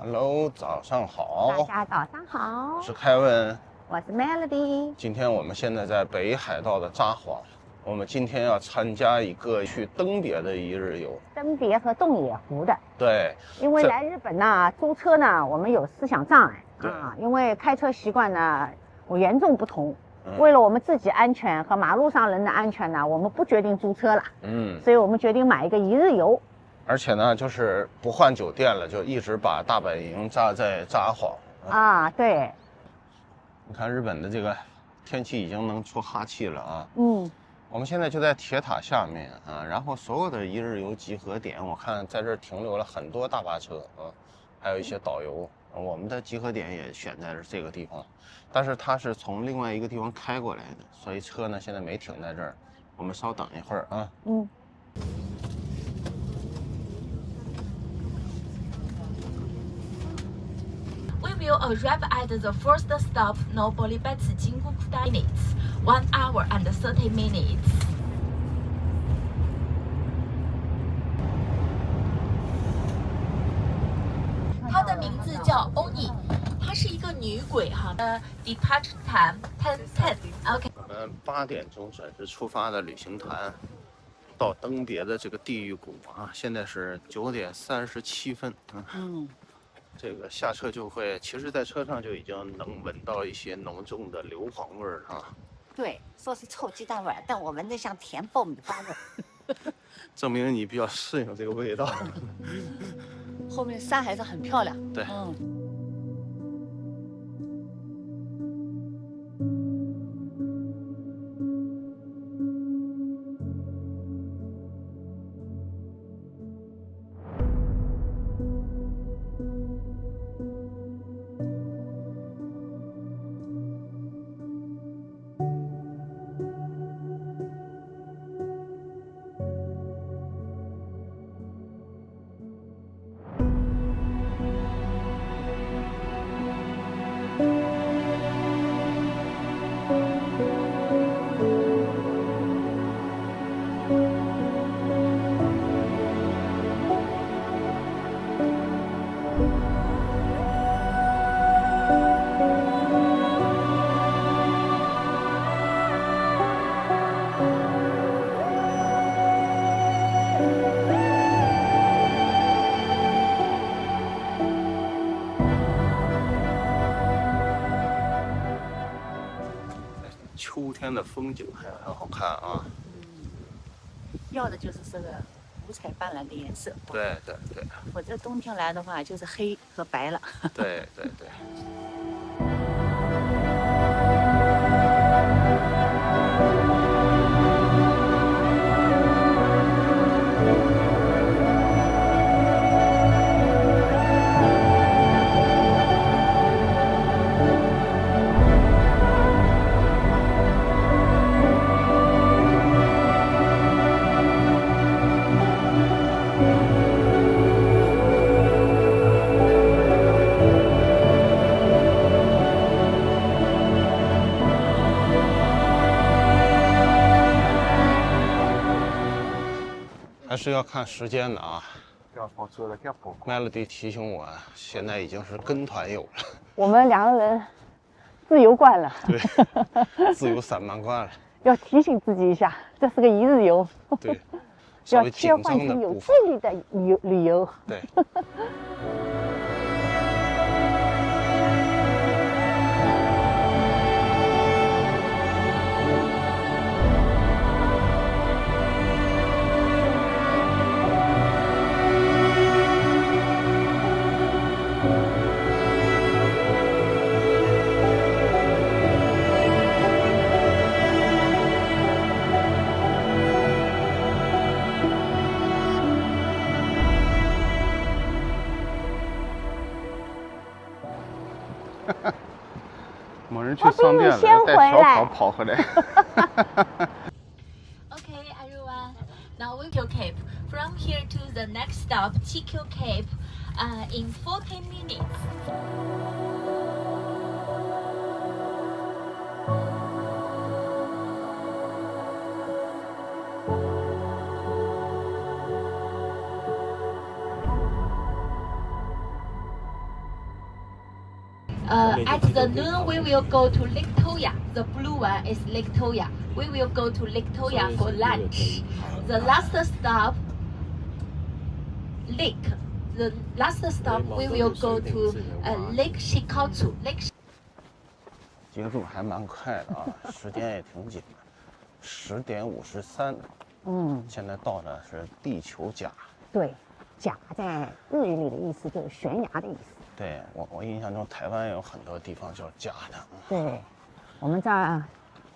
Hello，早上好。大家早上好，我是凯文，我是 Melody。今天我们现在在北海道的札幌，我们今天要参加一个去登别的一日游。登别和洞爷湖的，对，因为来日本呢，租车呢，我们有思想障碍对啊，因为开车习惯呢，我严重不同。嗯为了我们自己安全和马路上人的安全呢，我们不决定租车了，所以我们决定买一个一日游。而且呢，就是不换酒店了，就一直把大本营扎在札幌。啊，对，你看日本的这个天气已经能出哈气了啊。我们现在就在铁塔下面啊，然后所有的一日游集合点，我看在这儿停留了很多大巴车啊，还有一些导游。我们的集合点也选在了这个地方，但是它是从另外一个地方开过来的，所以车呢现在没停在这儿。我们稍等一会儿啊。We will arrive at the first stop, Nobolibetsu Jingukuda minutes, 1 hour and 30 minutes. 她的名字叫欧尼，她是一个女鬼哈。Departure time 10:10. OK. 我们8点钟准时出发的旅行团，到登别的这个地狱谷啊，现在是9点37分。这个下车就会，其实在车上就已经能闻到一些浓重的硫磺味儿啊。对，说是臭鸡蛋味儿，但我闻着像甜爆米花味儿。证明你比较适应这个味道。后面山还是很漂亮。对。秋天的风景还很好看啊。要的就是这个五彩斑斓的颜色。对对对。否则冬天来的话就是黑和白了。对对对。还是要看时间的啊。Melody 提醒我，现在已经是跟团游了。我们2个人自由惯了，对，自由散漫惯了。要提醒自己一下，这是个一日游。对，稍要微切换成有纪律的旅游。对。某人去商店了，带小跑跑回来。Okay, everyone. Now we Tikyo Cape. From here to the next stop, Tikyo Cape, in 40 minutes. At the noon, we will go to Lake Toya. The blue one is Lake Toya. We will go to Lake Toya for lunch. The last stop, Lake. The last stop, we will go to Lake Shikotsu. Lake. 节奏还蛮快的啊，时间也挺紧的，10点53。现在到的是地球甲。对，甲在日语里的意思就是悬崖的意思。对我印象中，台湾有很多地方叫甲的。对，我们这儿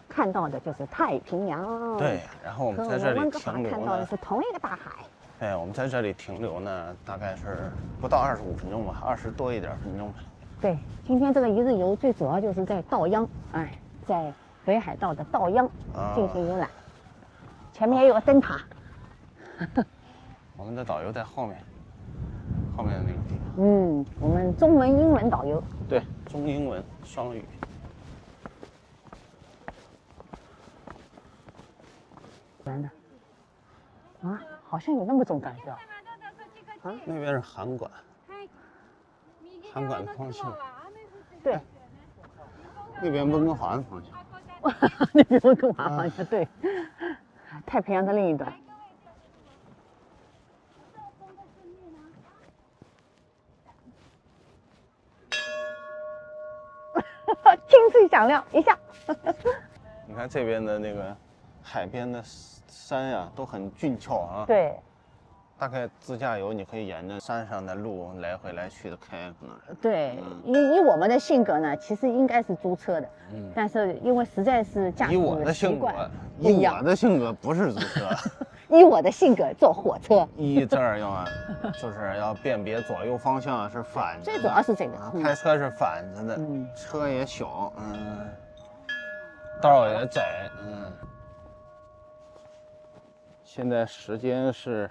看到的就是太平洋。对，然后我们在这里停留看到的是同一个大海。对，我们在这里停留呢，大概是不到25分钟吧，20多一点分钟吧。对，今天这个一日游最主要就是在道央，在北海道的道央进行游览。前面也有个灯塔。我们的导游在后面的那个地方。我们中文、英文导游。对，中英文双语。真的。啊，好像有那么种感觉。啊，那边是函馆。函馆的方向。对。那边温哥华的方向。那边温哥华方向，对。太平洋的另一端。清脆响亮一下。你看这边的那个海边的山呀，都很俊俏啊。对。大概自驾游，你可以沿着山上的路来回来去的开，可能。对，以我们的性格呢，其实应该是租车的。但是因为实在是驾驶习惯不一样。以我的性格不是租车。以我的性格坐火车。这儿就是要辨别左右方向是反着的。最主要是这个。开车是反着的，车也小，道也窄，现在时间是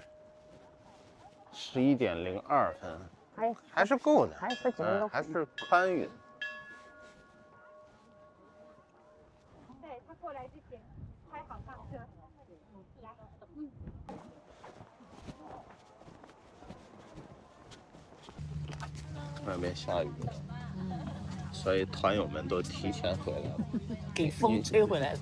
11点02分，还是够的，还是10分钟，还是宽裕的。对他过来之前拍好上车，外面下雨了，所以团友们都提前回来了，给风吹回来了。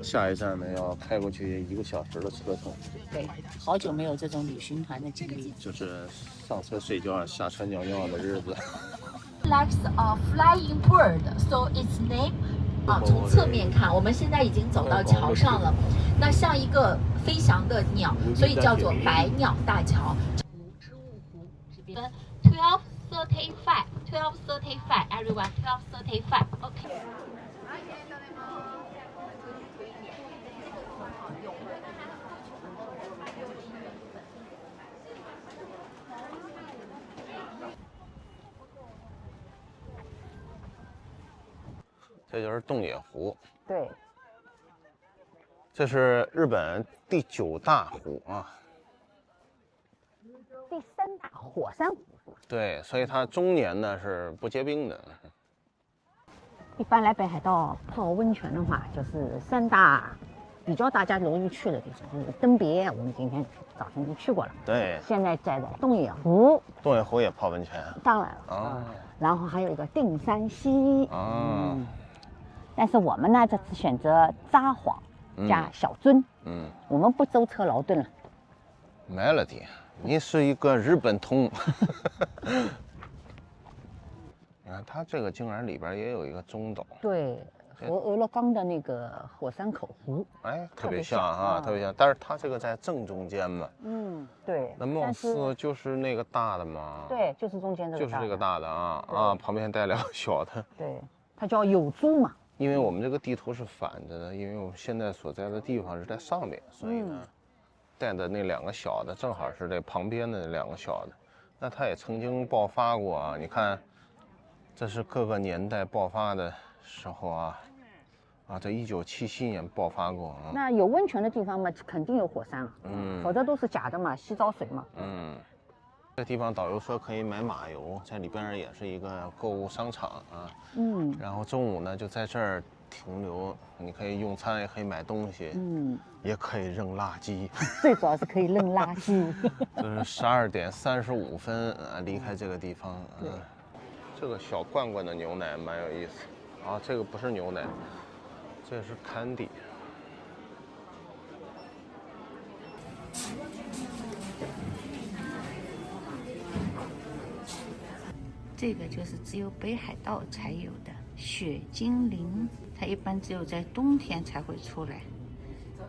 下一站呢要开过去1个小时的车程。对，好久没有这种旅行团的经历，就是上车睡觉、下车尿尿的日子。Likes a flying bird, so its name. 从侧面看，我们现在已经走到桥上了，那像一个飞翔的鸟，所以叫做百鸟大桥。织物湖这边12:35 everyone 12:35 OK。这就是洞野湖。对，这是日本第9大湖啊，第3大火山湖。对，所以它终年呢是不结冰的。一般来北海道泡温泉的话，就是3大比较大家容易去的地方，就是登别，我们今天早晨就去过了。对，现在在的洞野湖。洞野湖也泡温泉。当然了。然后还有一个定山溪。但是我们呢，这次选择札幌加小樽。我们不舟车劳顿了。Melody， 你是一个日本通。你看它这个竟然里边也有一一个中岛。对，和俄勒冈的那个火山口湖。特别像啊，特别像。但是它这个在正中间嘛。对。那貌似就是那个大的嘛。对，就是中间这个。就是这个大的啊，旁边带2个小的。对，它叫有珠嘛。因为我们这个地图是反着的，因为我们现在所在的地方是在上面，所以呢，带的那2个小的正好是这旁边的那2个小的。那它也曾经爆发过啊，你看，这是各个年代爆发的时候啊，这1977年爆发过啊。那有温泉的地方嘛，肯定有火山了，否则都是假的嘛，洗澡水嘛。这地方导游说可以买马油，在里边也是一个购物商场啊。然后中午呢就在这儿停留，你可以用餐，也可以买东西，也可以扔垃圾。最主要是可以扔垃圾。就是12点35分离开这个地方。这个小罐罐的牛奶蛮有意思啊，这个不是牛奶，这是candy。这个就是只有北海道才有的雪精灵，它一般只有在冬天才会出来。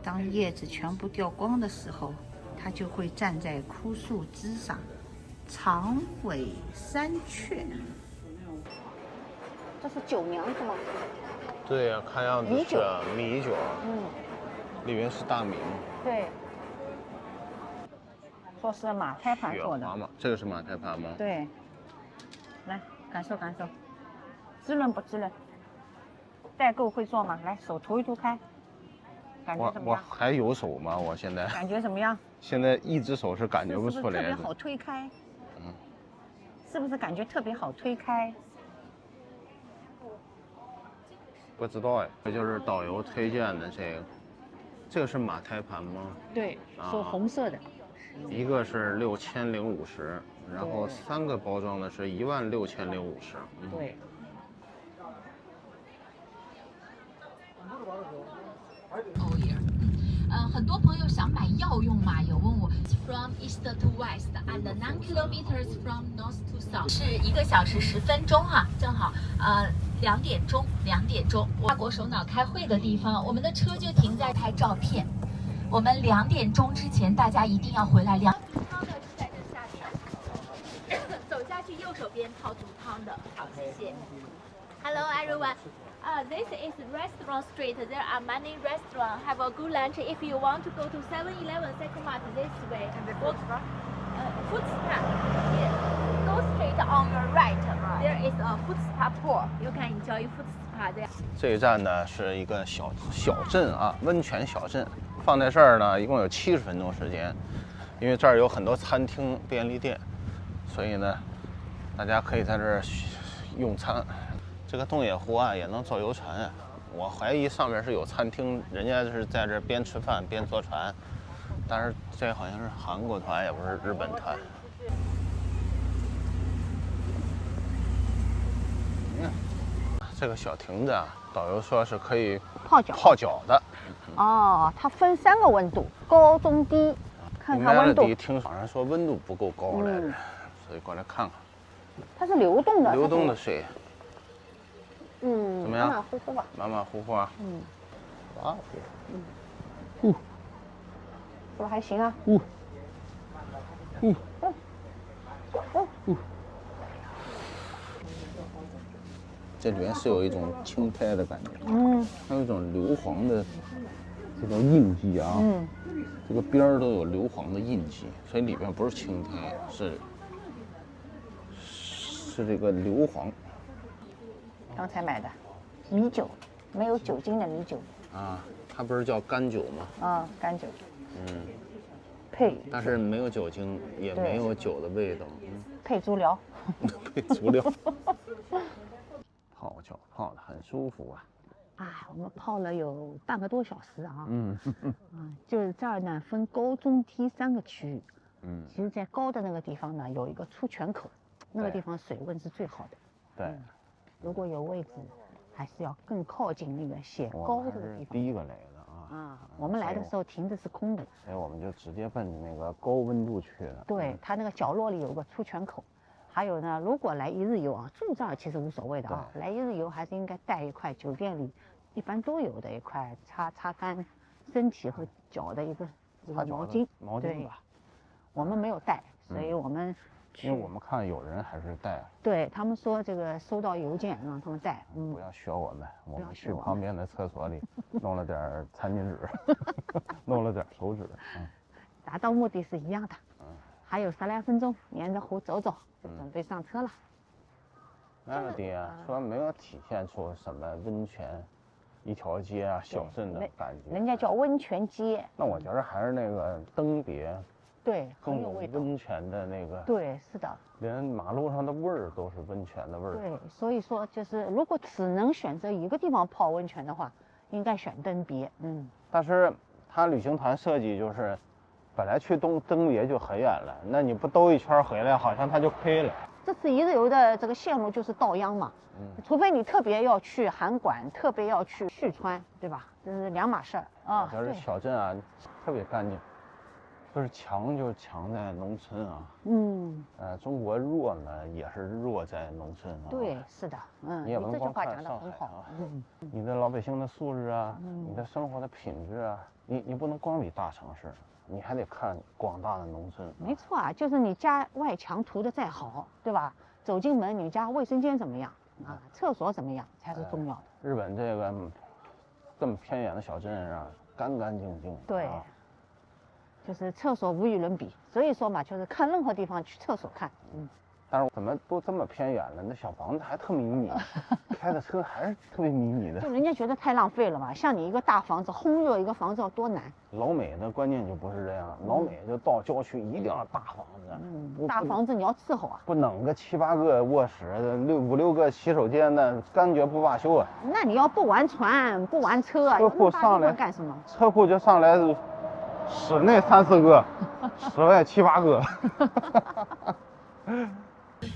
当叶子全部掉光的时候，它就会站在枯树枝上。长尾山雀，这是酒娘是吗？对呀、看样子是米酒，里面是大米吗？对，说是马胎盘做的。这个是马胎盘吗？对，来感受感受，滋润不滋润？代购会做吗？来手涂一涂开，感觉怎么样？我还有手吗？我现在感觉怎么样？现在一只手是感觉不出来的。是不是特别好推开？是不是感觉特别好推开？不知道哎，这就是导游推荐的这个是马胎盘吗？对，说红色的。一个是6050，然后3个包装的是16050。对。很多朋友想买药用马油，问我 from east to west and 9 kilometers from north to south 是1个小时10分钟哈，正好2点钟，法国首脑开会的地方，我们的车就停在拍照片。我们2点钟之前大家一定要回来。足汤的是在这下面，走下去右手边泡足汤的。好，谢谢。Hello everyone. This is Restaurant Street. There are many restaurants. Have a good lunch. If you want to go to 7-Eleven, Second this way. And the food spa? Food spa. Yes. Go straight on your right. There is a food spa pool. You can enjoy food spa there. 这一站呢是一个小镇啊，温泉小镇。放在这儿呢，一共有70分钟时间，因为这儿有很多餐厅、便利店，所以呢，大家可以在这儿用餐。这个洞爷湖啊也能坐游船啊，我怀疑上面是有餐厅，人家是在这边吃饭边坐船，但是这好像是韩国团，也不是日本团。这个小亭子啊，导游说是可以泡脚的。哦，它分3个温度，高、中、低，看看温度。听网上说温度不够高来着，所以过来看看。它是流动的。流动的水。怎么样？马马虎虎吧。马马虎虎啊。哇。是不是还行啊？这里面是有一种青苔的感觉，还有一种硫磺的这种印记啊，这个边儿都有硫磺的印记，所以里边不是青苔，是这个硫磺。刚才买的米酒，没有酒精的米酒啊，它不是叫干酒吗？干酒，配，但是没有酒精，也没有酒的味道，配足疗，配足疗。泡脚泡得很舒服啊！我们泡了有半个多小时啊。就是这儿呢分高中低3个区域。其实，在高的那个地方呢，有一个出泉口，那个地方水温是最好的。对。如果有位置，还是要更靠近那个显高的地方。第一个来的啊。我们来的时候亭子是空的，所以我们就直接奔那个高温度去了。对，它那个角落里有个出泉口。还有呢，如果来1日游啊，住这儿其实无所谓的啊。来1日游还是应该带一块酒店里一般都有的一块擦干身体和脚的一个毛巾。毛巾吧。我们没有带，所以我们因为我们看有人还是带。对他们说这个收到邮件让他们带。不要学我们，我们去旁边的厕所里弄了点餐巾纸，弄了点手纸。达到目的是一样的。还有10来分钟，沿着湖走走。准备上车了。Melody啊，说没有体现出什么温泉一条街啊、小镇的感觉。人家叫温泉街。那我觉得还是那个登别，对，更有温泉的那个。对，是的。连马路上的味儿都是温泉的味儿。对，所以说就是如果只能选择一个地方泡温泉的话，应该选登别。但是他旅行团设计就是。本来去登别就很远了，那你不兜一圈回来，好像他就亏了。这次一日游的这个线路就是稻秧嘛，除非你特别要去函馆，特别要去旭川，对吧？这是两码事儿啊。这小镇啊，特别干净，就是强就强在农村啊。中国弱呢也是弱在农村啊。对，是的，你也不能这句话光看讲得很好。你的老百姓的素质啊，你的生活的品质啊，你不能光比大城市。你还得看广大的农村。没错啊，就是你家外墙涂的再好，对吧？走进门，你家卫生间怎么样啊？厕所怎么样才是重要的。日本这个这么偏远的小镇上，干干净净。对，就是厕所无与伦比。所以说嘛，就是看任何地方去厕所看。但是怎么都这么偏远了，那小房子还特迷你，开的车还是特别迷你的。就人家觉得太浪费了嘛，像你一个大房子，轰热一个房子要多难。老美的观念就不是这样，老美就到郊区一定要大房子。大房子你要伺候啊，不弄个7、8个卧室，5、6个洗手间的，感觉不罢休啊。那你要不玩船，不玩车啊，车库上来干什么？车库就上来，室内3、4个，室外7、8个。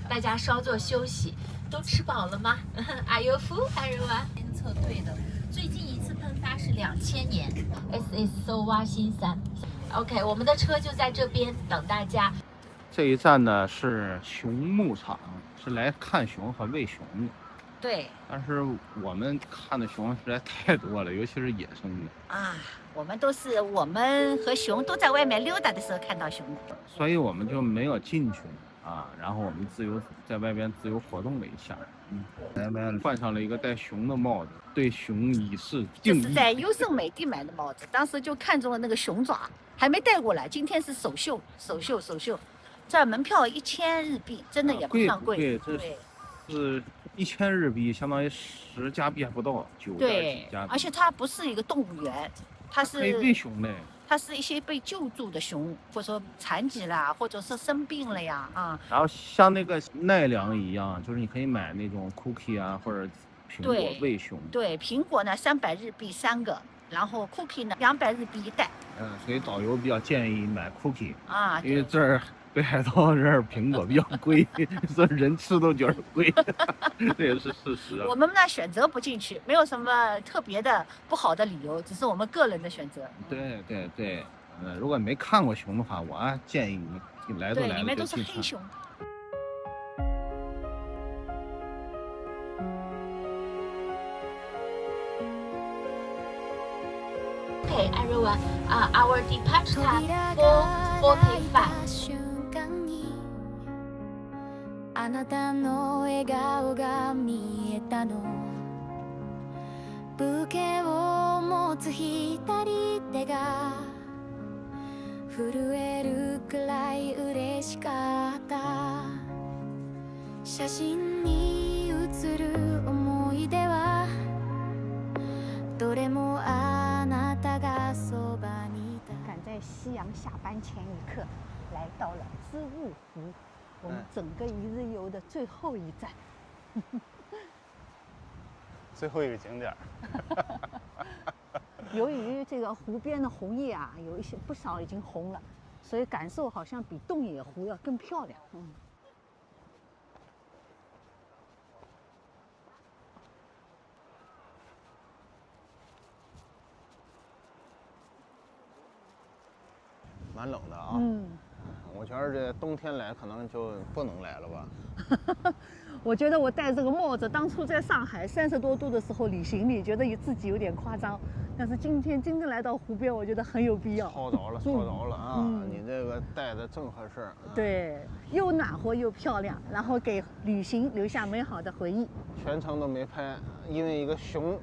大家稍作休息，都吃饱了吗？Are you full, everyone？ 监测对的，最近一次喷发是2000年 ，SS 搜挖新山。OK， 我们的车就在这边等大家。这一站呢是熊牧场，是来看熊和喂熊的。对。但是我们看的熊实在太多了，尤其是野生的。啊，我们和熊都在外面溜达的时候看到熊的，所以我们就没有进去。然后我们在外边自由活动了一下，换上了一个带熊的帽子，对熊以示敬意。就是在优胜美地买的帽子，当时就看中了那个熊爪，还没带过来，今天是首秀。这儿门票1000日币，真的也不算贵。对，这是1000日币，相当于10加币还不到，9对，加币。而且它不是一个动物园，它是可以喂熊的。它是一些被救助的熊，或者说残疾啦，或者是生病了呀，然后像那个奈良一样，就是你可以买那种 cookie 啊，或者苹果喂熊。对，苹果呢300日币3个，然后 cookie 呢200日币1袋。所以导游比较建议买 cookie 啊，因为这儿北海道这儿苹果比较贵，这人吃都觉得贵，这也是事实。我们呢选择不进去，没有什么特别的不好的理由，只是我们个人的选择。对，如果你没看过熊的话，我建议你来都来了，对，里面都是黑熊。Okay, everyone, our departure time 4:45. あなたの笑顔が見えたのブケを持つ左手が震えるくらい嬉しかった写真に写る思い出はどれもあなたがそばにいた赶在夕阳下班前一刻来到了织物湖，我们整个一日游的最后一站，最后一个景点。由于这个湖边的红叶啊，有不少已经红了，所以感受好像比洞野湖要更漂亮。蛮冷的啊。我觉得这冬天来可能就不能来了吧。我觉得我戴这个帽子，当初在上海30多度的时候理行李，觉得自己有点夸张，但是今天真正来到湖边，我觉得很有必要。抄着了啊！你这个戴的正合适。对，又暖和又漂亮，然后给旅行留下美好的回忆。全程都没拍，因为一个熊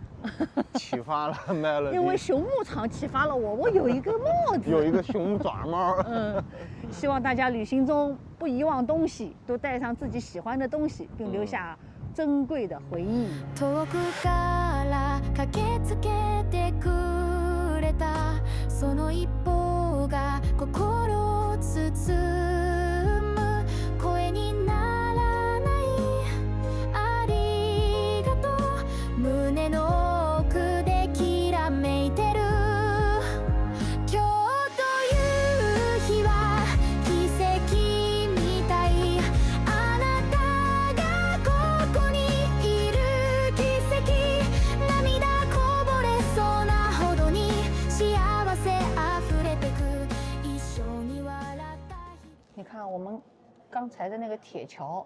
启发了卖了。因为熊牧场启发了我有一个帽子，有一个熊爪帽。希望大家旅行中不遗忘东西，都带上自己喜欢的东西，并留下珍贵的回忆。遠くから駆けつけてくれたその一歩が心を包む声にならないありがとう胸の奥できらめいてる今日という日は奇跡みたいあなた刚才的那个铁桥，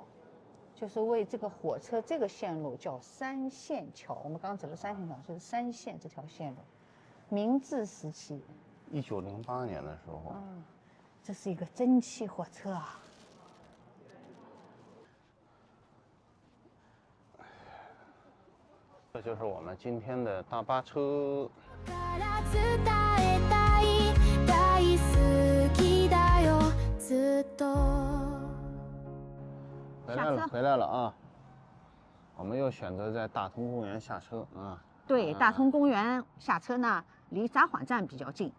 就是为这个火车这个线路叫三线桥。我们刚走了3线桥，就是三线这条线路。明治时期，1908年的时候，这是一个蒸汽火车啊。这就是我们今天的大巴车。回来了啊！我们又选择在大同公园下车啊。对，大同公园下车呢，离札幌站比较近。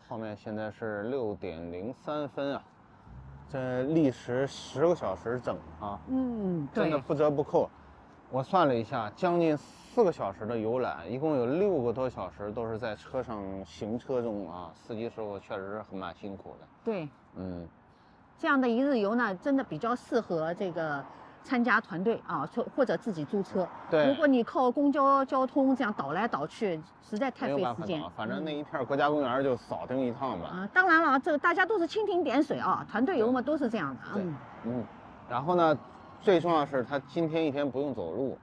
后面现在是6点03分啊，这历时10个小时整啊。对，真的不折不扣。我算了一下，将近4个小时的游览，一共有6个多小时都是在车上行车中啊。司机师傅确实是蛮辛苦的。对，这样的一日游呢，真的比较适合这个参加团队啊，或者自己租车。对，如果你靠公交交通这样倒来倒去，实在太费时间。反正那一片国家公园就扫听一趟吧。当然了，这个大家都是蜻蜓点水啊，团队游嘛都是这样的。然后呢？最重要的是，它今天一天不用走路，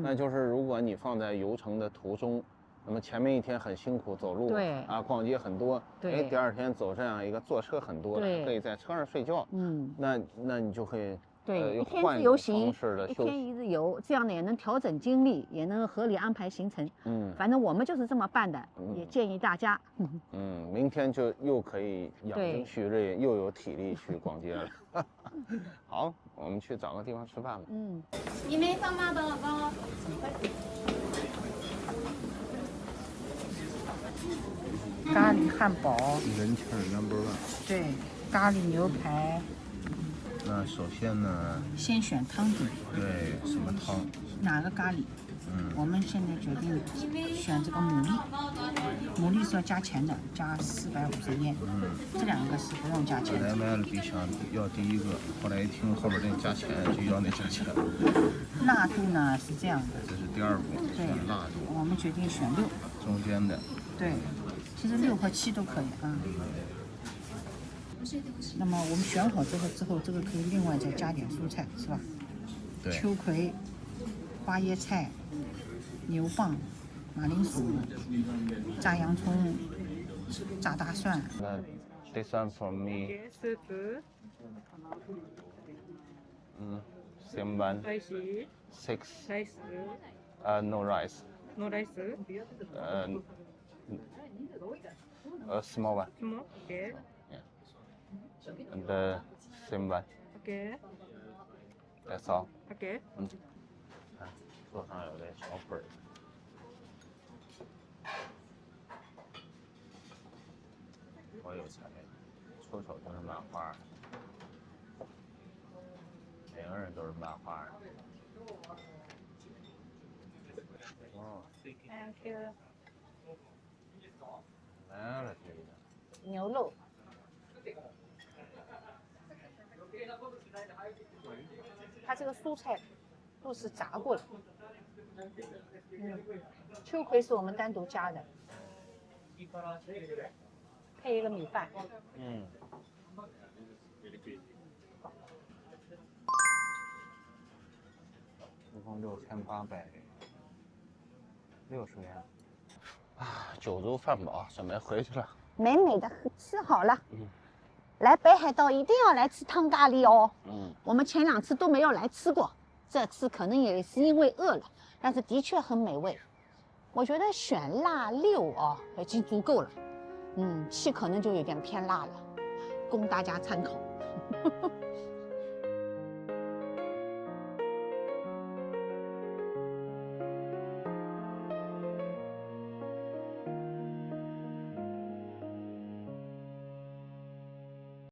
那就是如果你放在游程的途中，那么前面一天很辛苦走路，对啊，逛街很多，第二天走这样一个坐车很多，可以在车上睡觉，那你就可以一天换自由行，一天一日游，这样呢也能调整精力，也能合理安排行程。反正我们就是这么办的，也建议大家。明天就又可以养精蓄锐，又有体力去逛街了。好，我们去找个地方吃饭吧。你没放麻豆包？咖喱汉堡，人气No.1。对，咖喱牛排。那首先呢，先选汤底。对，什么汤？哪个咖喱？我们现在决定选这个牡蛎，牡蛎是要加钱的，加450yen。这2个是不用加钱。本来买了比想要第一个，后来一听后边那加钱，就要那加钱。辣度呢是这样的，这是第2步，选辣度。我们决定选6，中间的。对，其实6和7都可以啊。那么我们选好之后，这个可以另外再加点蔬菜，是吧？对。秋葵、花椰菜、牛蒡、马铃薯、炸洋葱、炸大蒜。那 this one for me. Same one. 6. No rice. No rice. A small one. Small. Okay. And the same one. Okay. That's all. Okay. 桌上有这小本儿。我有才，出手就是漫画，每个人都是漫画。哦。Thank you. 来了这个。牛肉。它这个蔬菜都是炸过的。秋葵是我们单独加的，配一个米饭。一共6860元。酒足饭饱，准备回去了。美美的吃好了。来北海道一定要来吃汤咖喱哦。我们前2次都没有来吃过，这次可能也是因为饿了，但是的确很美味。我觉得选辣6哦已经足够了，7可能就有点偏辣了，供大家参考。